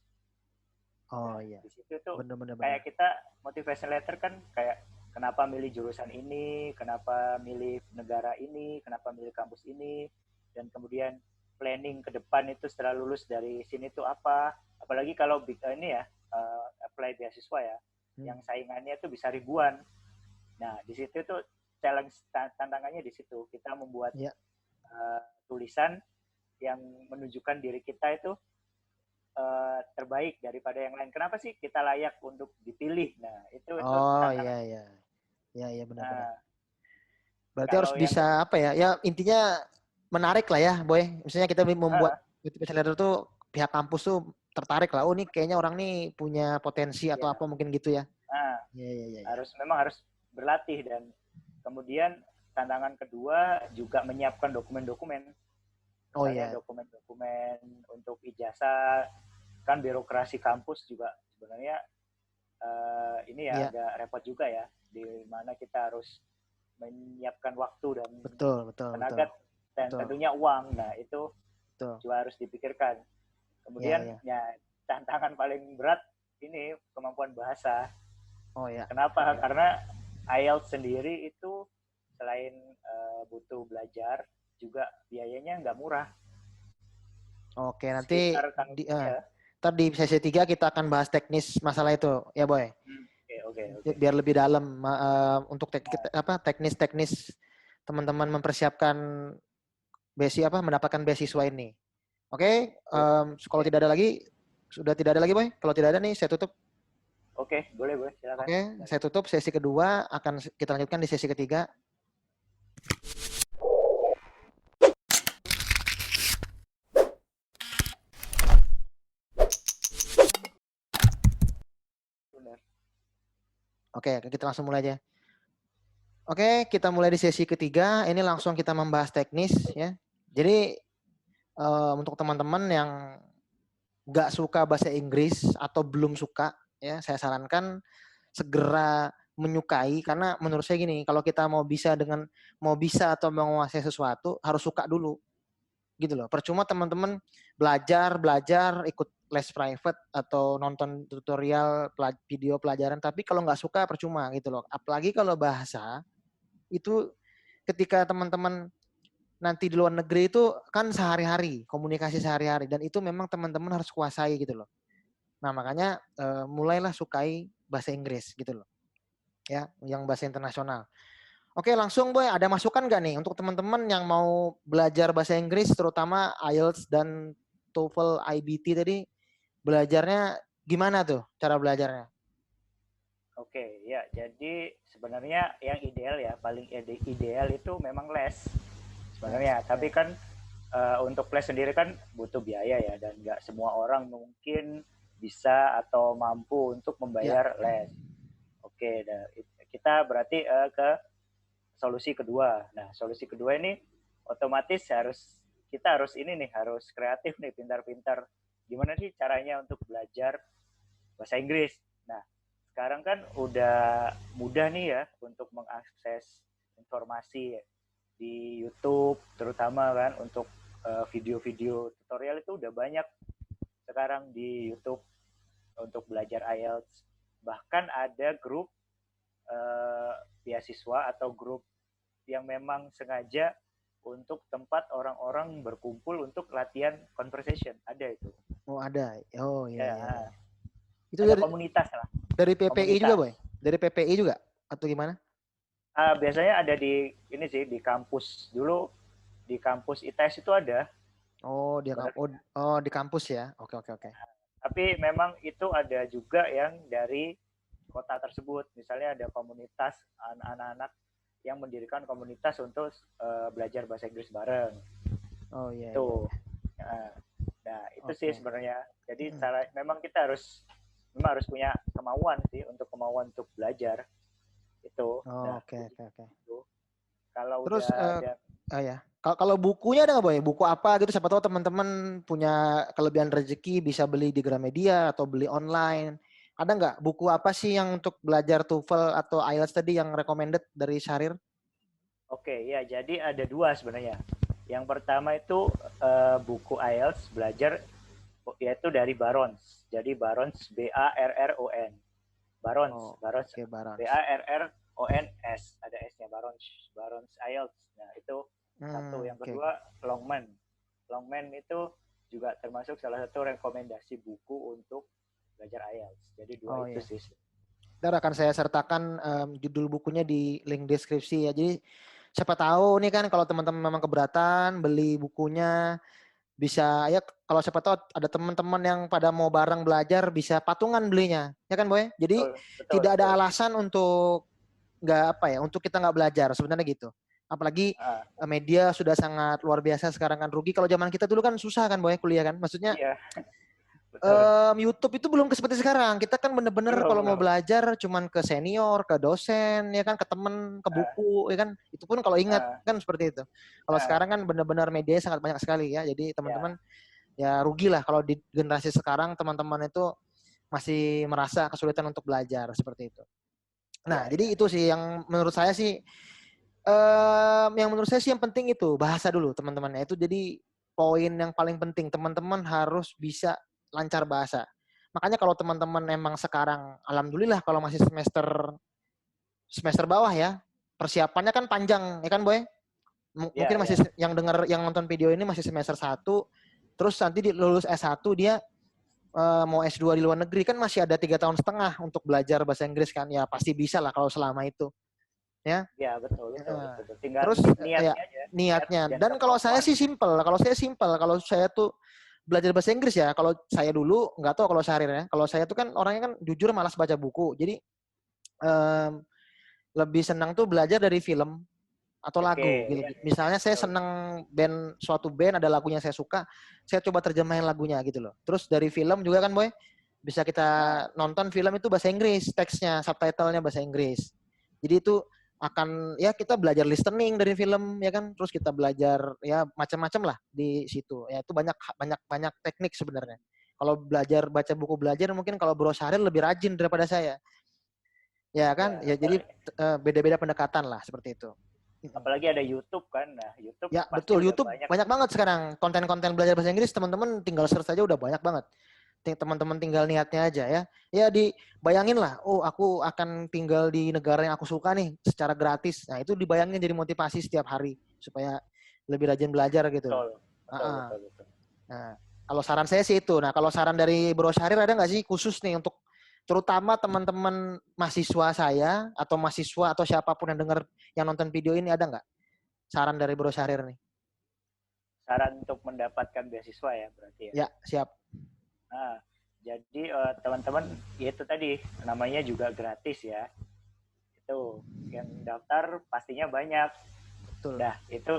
Oh Nah, iya, di situ tuh bener-bener bener. kayak kita motivation letter kan kayak kenapa milih jurusan ini, kenapa milih negara ini, kenapa milih kampus ini, dan kemudian planning ke depan itu setelah lulus dari sini tuh apa. Apalagi kalau ini ya apply beasiswa ya, Hmm. yang saingannya tuh bisa ribuan. Nah, di situ tuh challenge tantangannya di situ. Kita membuat Ya. tulisan yang menunjukkan diri kita itu terbaik daripada yang lain. Kenapa sih kita layak untuk dipilih? Nah, itu Oh iya tantangan. iya. Ya iya benar-benar. Nah, Berarti harus kalau yang bisa apa ya? Ya intinya menarik lah ya, Boy. Misalnya kita membuat motivation letter tuh pihak kampus tuh tertarik lah. Oh, ini kayaknya orang nih punya potensi atau ya, apa mungkin gitu ya. nah, Iya iya iya iya. memang harus berlatih dan kemudian tantangan kedua juga menyiapkan dokumen-dokumen. Oh Misalnya iya. dokumen-dokumen untuk ijazah, kan birokrasi kampus juga sebenarnya ini ya Iya, agak repot juga ya, di mana kita harus menyiapkan waktu dan betul betul betul. tenaga dan Betul. tentunya uang. Nah, itu Betul. juga harus dipikirkan. Iya Kemudian iya. ya tantangan paling berat ini kemampuan bahasa. Oh iya. Kenapa? Karena IELTS sendiri itu selain butuh belajar, juga biayanya nggak murah. Oke, nanti Sekitar kan di ya. ntar di sesi 3 kita akan bahas teknis masalah itu, ya Boy. Oke, oke, oke. Biar lebih dalam untuk teknis-teknis teman-teman mempersiapkan mendapatkan beasiswa ini. Oke, kalau Oke, tidak ada lagi, sudah tidak ada lagi, Boy. Kalau tidak ada nih, saya tutup. oke, boleh, boleh, silakan. Oke, saya tutup sesi kedua. Akan kita lanjutkan di sesi ketiga. Benar. Oke, kita langsung mulai aja. Oke, kita mulai di sesi ketiga. Ini langsung kita membahas teknis, ya. Jadi untuk teman-teman yang nggak suka bahasa Inggris atau belum suka, ya, saya sarankan segera menyukai karena menurut saya gini, kalau kita mau bisa atau menguasai sesuatu harus suka dulu gitu loh. Percuma teman-teman belajar ikut les private atau nonton tutorial video pelajaran tapi kalau nggak suka percuma gitu loh. Apalagi kalau bahasa itu ketika teman-teman nanti di luar negeri itu kan sehari-hari, komunikasi sehari-hari dan itu memang teman-teman harus kuasai gitu loh. Nah, makanya mulailah sukai bahasa Inggris gitu loh. Ya, yang bahasa internasional. Oke, langsung Boy, ada masukan nggak nih untuk teman-teman yang mau belajar bahasa Inggris, terutama IELTS dan TOEFL IBT tadi, belajarnya gimana tuh cara belajarnya? Oke, ya. Jadi sebenarnya yang ideal ya, paling ideal itu memang les Les, sebenarnya. Tapi oke. kan untuk les sendiri kan butuh biaya ya, dan nggak semua orang mungkin bisa atau mampu untuk Ya, membayar les. Oke, kita berarti ke solusi kedua. Nah, solusi kedua ini otomatis kita harus ini nih, harus kreatif nih, pintar-pintar. Gimana sih caranya untuk belajar bahasa Inggris? Nah, sekarang kan udah mudah nih ya untuk mengakses informasi di YouTube, terutama kan untuk video-video tutorial itu udah banyak sekarang di YouTube untuk belajar IELTS. Bahkan ada grup beasiswa atau grup yang memang sengaja untuk tempat orang-orang berkumpul untuk latihan conversation. Ada itu. Oh, ada. Oh, iya, Ya, iya, iya. Itu ada dari komunitas lah. PPI juga, Komunitas. Boy? Dari PPI juga? Atau gimana? Biasanya ada di ini sih, di kampus. Dulu di kampus ITS itu ada. Oh, di kampus ya. Oke, oke, oke. Tapi memang itu ada juga yang dari kota tersebut. Misalnya ada komunitas anak-anak yang mendirikan komunitas untuk belajar bahasa Inggris bareng. Oh, iya, Itu. iya. Nah, itu sih Oke. sebenarnya. Jadi memang kita harus punya kemauan sih, kemauan untuk belajar itu. Oh, Nah, oke, oke, oke. kalau Terus, udah ada. ya. Kalau bukunya ada nggak, Boy? Buku apa gitu? Siapa tahu teman-teman punya kelebihan rezeki bisa beli di Gramedia atau beli online. Ada nggak buku apa sih yang untuk belajar TOEFL atau IELTS tadi yang recommended dari Syahrir? Oke, ya, jadi ada dua sebenarnya. Yang pertama itu buku IELTS belajar, yaitu dari Barons. Jadi Barons, Barron. Barons, Oh, Barons, oke, Barons. Barrons. Ada S-nya, Barons, Barons IELTS. Nah, itu satu. Yang Oke. kedua, Longman. Longman itu juga termasuk salah satu rekomendasi buku untuk belajar IELTS. Jadi dua Oh, itu iya. sih. Ntar akan saya sertakan judul bukunya di link deskripsi ya. Jadi siapa tahu nih kan kalau teman-teman memang keberatan beli bukunya bisa ya, kalau siapa tahu ada teman-teman yang pada mau bareng belajar bisa patungan belinya. Ya kan, Boy? Jadi Betul, betul, tidak ada betul. alasan untuk nggak apa ya, untuk kita nggak belajar sebenarnya gitu. Apalagi Ah, media sudah sangat luar biasa sekarang kan. Rugi kalau zaman kita dulu kan susah kan, Boy, kuliah kan. Maksudnya iya, betul. YouTube itu belum seperti sekarang. Kita kan bener-bener Belum, kalau mau belum. belajar cuman ke senior, ke dosen, ya kan, ke temen, ke Ah, buku, ya kan. Itu pun kalau ingat ah, kan seperti itu. Kalau ah, sekarang kan bener-bener medianya sangat banyak sekali ya. Jadi ya, teman-teman ya rugi lah kalau di generasi sekarang teman-teman itu masih merasa kesulitan untuk belajar seperti itu. ya, Nah, ya, jadi itu ya. sih yang menurut saya sih yang penting itu bahasa dulu teman-teman. Itu jadi poin yang paling penting. Teman-teman harus bisa lancar bahasa. Makanya kalau teman-teman emang sekarang, alhamdulillah kalau masih semester semester bawah ya, persiapannya kan panjang, ya kan, Boy? Ya, Mungkin masih ya. yang dengar yang nonton video ini masih semester satu, terus nanti lulus S1 dia mau S2 di luar negeri kan masih ada 3 tahun setengah untuk belajar bahasa Inggris kan, ya pasti bisa lah kalau selama itu ya. Ya, betul, betul, betul, betul. Tinggal Terus ya niatnya aja, niat niatnya, dan dan kemauan. kalau saya simpel kalau saya tuh belajar bahasa Inggris ya, kalau saya dulu nggak tahu kalau Syahrir ya, kalau saya tuh kan orangnya kan jujur malas baca buku, jadi um, lebih senang tuh belajar dari film atau Oke, lagu gitu. ya, ya, Misalnya saya betul. senang suatu band ada lagunya saya suka, saya coba terjemahin lagunya gitu loh. Terus dari film juga kan, Boy, bisa kita Ah, nonton film itu bahasa Inggris, teksnya, subtitlenya bahasa Inggris. Jadi itu akan ya kita belajar listening dari film ya kan, terus kita belajar ya macam-macam lah di situ. Ya itu banyak banyak banyak teknik sebenarnya. Kalau belajar baca buku belajar mungkin kalau Bro Syahril lebih rajin daripada saya. Ya kan? ya, Ya jadi beda-beda pendekatan lah seperti itu. apalagi ada YouTube kan. Nah, YouTube Ya, pasti betul. udah YouTube banyak. banyak banget sekarang. Konten-konten belajar bahasa Inggris, teman-teman tinggal search aja udah banyak banget. Teman-teman tinggal niatnya aja ya. Ya dibayangin lah, oh aku akan tinggal di negara yang aku suka nih secara gratis. Nah, itu dibayangin jadi motivasi setiap hari supaya lebih rajin belajar gitu loh. Betul, betul, Uh-uh. betul, betul. Nah, kalau saran saya sih itu. Nah, kalau saran dari Bro Syahrir ada nggak sih khusus nih untuk terutama teman-teman mahasiswa saya atau mahasiswa atau siapapun yang dengar yang nonton video ini ada nggak saran dari Bro Syahrir nih? Saran untuk mendapatkan beasiswa ya berarti ya. Ya, siap. Nah, jadi teman-teman, ya itu tadi namanya juga gratis ya. Itu yang daftar pastinya banyak. Betul. Nah, itu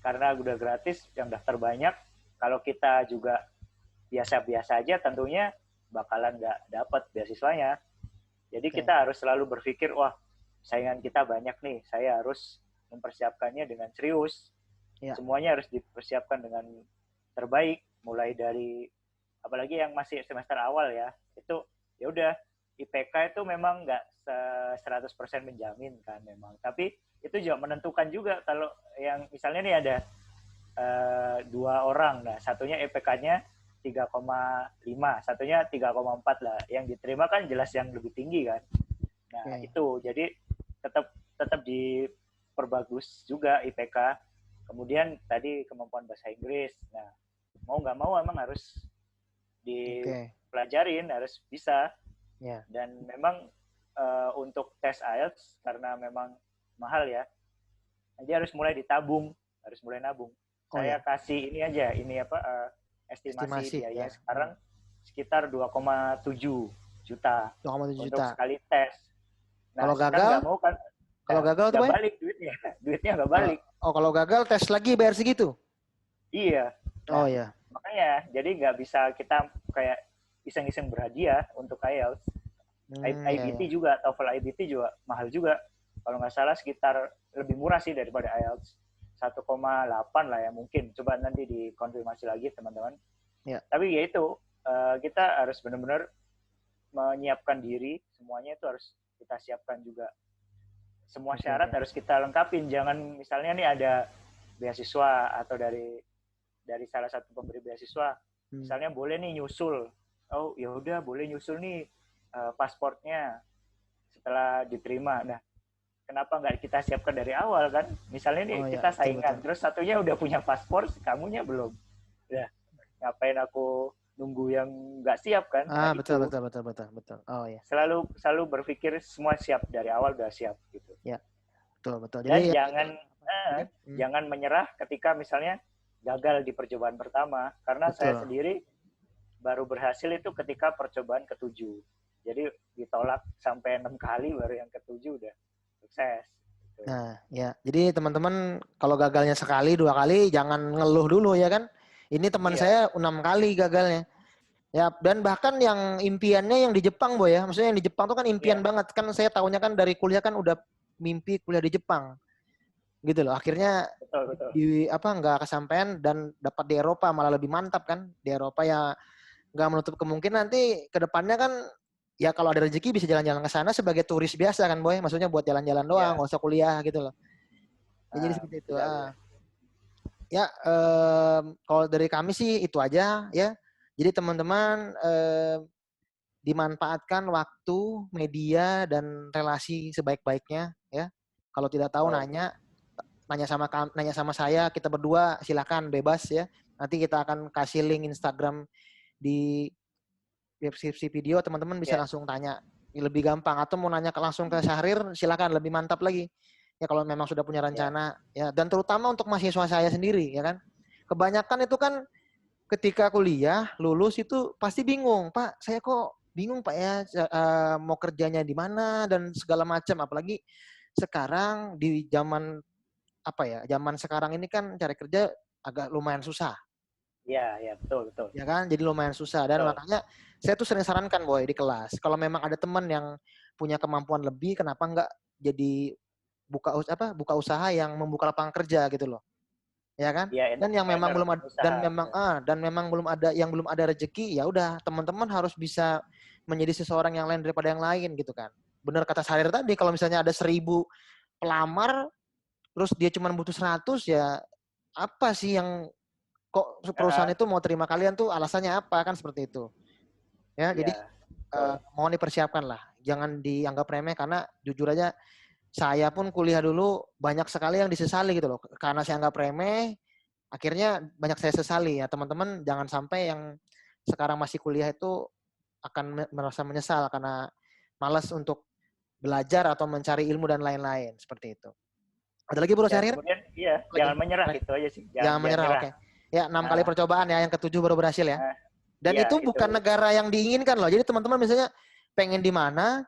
karena udah gratis, yang daftar banyak. Kalau kita juga biasa-biasa aja, tentunya bakalan nggak dapat beasiswanya. Jadi Oke. kita harus selalu berpikir, wah, saingan kita banyak nih, saya harus mempersiapkannya dengan serius. Ya. Semuanya harus dipersiapkan dengan terbaik, mulai dari apalagi yang masih semester awal ya, itu ya udah IPK itu memang nggak 100% menjamin kan memang, tapi itu juga menentukan juga kalau yang misalnya nih ada 2 orang, nah satunya IPK-nya 3,5, satunya 3,4 lah, yang diterima kan jelas yang lebih tinggi kan. Nah Oke. itu jadi tetap tetap diperbagus juga IPK. Kemudian tadi kemampuan bahasa Inggris. Nah mau nggak mau emang harus Oke. dipelajarin, harus bisa. Ya. Dan memang untuk tes IELTS karena memang mahal ya, jadi harus mulai ditabung, harus mulai nabung. Oh Saya ya. kasih ini aja, ini apa estimasi Estimasi biayanya ya. sekarang sekitar 2,7 juta 2,7 untuk juta. sekali tes. Nah, Kalau kan gagal, nggak mau kan, kalau gagal tuh nggak Boy? balik duitnya, duitnya nggak Kalau balik. oh kalau gagal tes lagi bayar segitu. Iya. Oh Nah, ya. makanya jadi nggak bisa kita kayak iseng-iseng berhadiah untuk IELTS. Ya IBT ya. juga, TOEFL IBT juga mahal juga. Kalau nggak salah sekitar lebih murah sih daripada IELTS. 1,8 lah ya mungkin. Coba nanti dikonfirmasi lagi teman-teman. Ya. Tapi ya itu, kita harus benar-benar menyiapkan diri. Semuanya itu harus kita siapkan juga. Semua Oke syarat oke. harus kita lengkapin. Jangan misalnya nih ada beasiswa atau dari salah satu pemberi beasiswa, Hmm. misalnya boleh nih nyusul. Oh ya udah boleh nyusul nih pasportnya setelah diterima. Nah, kenapa nggak kita siapkan dari awal kan? Misalnya nih Oh ya, kita betul betul. saingan, terus satunya udah punya paspor, kamunya belum. Ya, ngapain aku nunggu yang nggak siap kan? Nah Ah, betul itu betul betul betul betul. Oh ya. selalu selalu berpikir semua siap dari awal udah siap gitu. Ya, betul betul. Jadi Dan ya itu jangan jadi hmm, jangan menyerah ketika misalnya gagal di percobaan pertama, karena saya betul. sendiri baru berhasil itu ketika percobaan ketujuh. Jadi ditolak sampai 6 kali, baru yang ketujuh udah sukses. Gitu. Nah, ya. Jadi teman-teman kalau gagalnya sekali, dua kali jangan ngeluh dulu ya kan. Ini teman Iya, saya 6 kali gagalnya. Ya, dan bahkan yang impiannya yang di Jepang, Boy ya. Maksudnya yang di Jepang tuh kan impian iya, banget. Kan saya tahunya kan dari kuliah kan udah mimpi kuliah di Jepang. Gitu loh. Akhirnya betul betul. di apa nggak kesampaian dan dapat di Eropa malah lebih mantap kan. Di Eropa ya nggak menutup kemungkinan nanti ke depannya kan ya kalau ada rezeki bisa jalan-jalan ke sana sebagai turis biasa kan, Boy. Maksudnya buat jalan-jalan doang, Iya, nggak usah kuliah gitu loh. Ya, jadi seperti itu. bisa bisa. Ya, kalau dari kami sih itu aja ya. Jadi teman-teman dimanfaatkan waktu, media, dan relasi sebaik-baiknya ya. Kalau tidak tahu Betul. nanya sama saya, kita berdua silakan bebas ya. Nanti kita akan kasih link Instagram di deskripsi video, teman-teman bisa Ya. langsung tanya. Lebih gampang atau mau nanya langsung ke Syahrir, silakan lebih mantap lagi. Ya kalau memang sudah punya Ya. rencana ya, dan terutama untuk mahasiswa saya sendiri ya kan. Kebanyakan itu kan ketika kuliah lulus itu pasti bingung, Pak. Saya kok bingung Pak ya mau kerjanya di mana dan segala macam. Apalagi sekarang di zaman apa ya? Zaman sekarang ini kan cari kerja agak lumayan susah, Ya, ya, betul betul. ya kan? Jadi lumayan susah dan Betul. makanya saya tuh sering sarankan Boy di kelas, kalau memang ada teman yang punya kemampuan lebih, kenapa enggak jadi buka usaha yang membuka lapangan kerja gitu loh. Ya kan? Ya, Dan yang memang entrepreneur, belum ada pengusaha. dan memang belum ada yang belum ada rezeki, ya udah teman-teman harus bisa menjadi seseorang yang lain daripada yang lain gitu kan. Benar kata Sarir tadi, kalau misalnya ada 1.000 pelamar terus dia cuma butuh 100, ya apa sih yang kok perusahaan Uh, itu mau terima kalian tuh alasannya apa kan seperti itu. Ya, jadi ya, betul. mohon dipersiapkan lah. Jangan dianggap remeh karena jujur aja saya pun kuliah dulu banyak sekali yang disesali gitu loh. Karena saya anggap remeh, akhirnya banyak saya sesali ya. Teman-teman jangan sampai yang sekarang masih kuliah itu akan merasa menyesal karena malas untuk belajar atau mencari ilmu dan lain-lain seperti itu. Ada lagi Bro Dan Syahrir? kemudian iya, Lagi. jangan menyerah itu aja sih. Jangan Jangan jangan menyerah, nyerah. oke. Ya, 6 kali Uh, percobaan ya, yang ketujuh baru berhasil ya. uh, Dan iya itu itu. bukan negara yang diinginkan loh. Jadi teman-teman misalnya pengen di mana,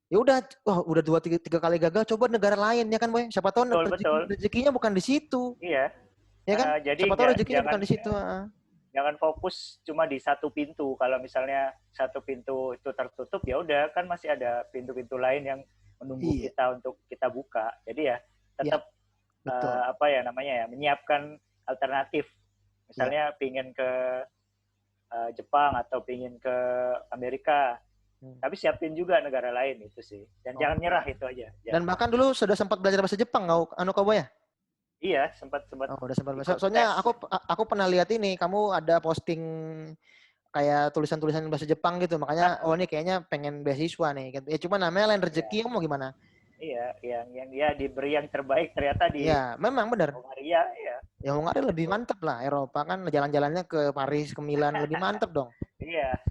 ya udah, oh, udah tiga kali gagal, coba negara lain ya kan, Boy. Siapa tahu Betul betul. rezekinya bukan di situ, Iya. ya kan? Jadi Siapa tahu rezekinya jangan bukan di situ. jangan fokus cuma di satu pintu. Kalau misalnya satu pintu itu tertutup, ya udah kan masih ada pintu-pintu lain yang menunggu Iya, kita untuk kita buka. Jadi ya ya, tetap Betul. apa ya namanya ya, menyiapkan alternatif. Ya. Misalnya pingin ke Jepang atau pingin ke Amerika, tapi siapin juga negara lain itu sih. Dan jangan Oke. nyerah itu aja. Dan Jangan bahkan nyerah. dulu sudah sempat belajar bahasa Jepang, kau Boy ya? Iya, sempat sempat Oh, udah sempat. ikut Soalnya tes. aku pernah lihat ini, kamu ada posting kayak tulisan-tulisan bahasa Jepang gitu. Makanya, oh ini kayaknya pengen beasiswa nih. Gitu. Ya cuma namanya lain Iya, rezeki, mau gimana? iya, yang dia diberi yang terbaik ternyata di Ya, memang benar. Hongaria, ya. Ya Hungaria lebih Betul. mantep lah. Eropa kan jalan-jalannya ke Paris, ke Milan, lebih mantep dong. Iya,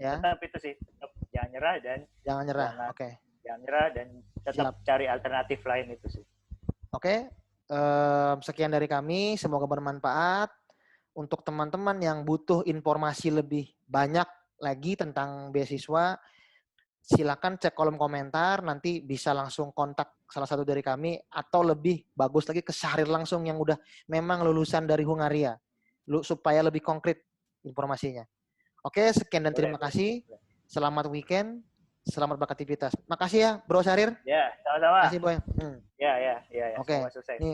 Ya, tetap itu sih, tetap jangan nyerah dan jangan nyerah. jangan Oke, jangan nyerah dan tetap siap. cari alternatif lain itu sih. Oke, sekian dari kami. Semoga bermanfaat. Untuk teman-teman yang butuh informasi lebih banyak lagi tentang beasiswa, silakan cek kolom komentar. Nanti bisa langsung kontak salah satu dari kami. Atau lebih bagus lagi ke Syahrir langsung yang udah memang lulusan dari Hungaria. Supaya lebih konkret informasinya. Oke, sekian dan Boleh, terima boleh. kasih. Selamat weekend. Selamat beraktivitas. Makasih ya, Bro Syahrir. Ya, sama-sama. Makasih, Boy. Ya, ya, ya, ya. Oke. Semoga sukses. Nih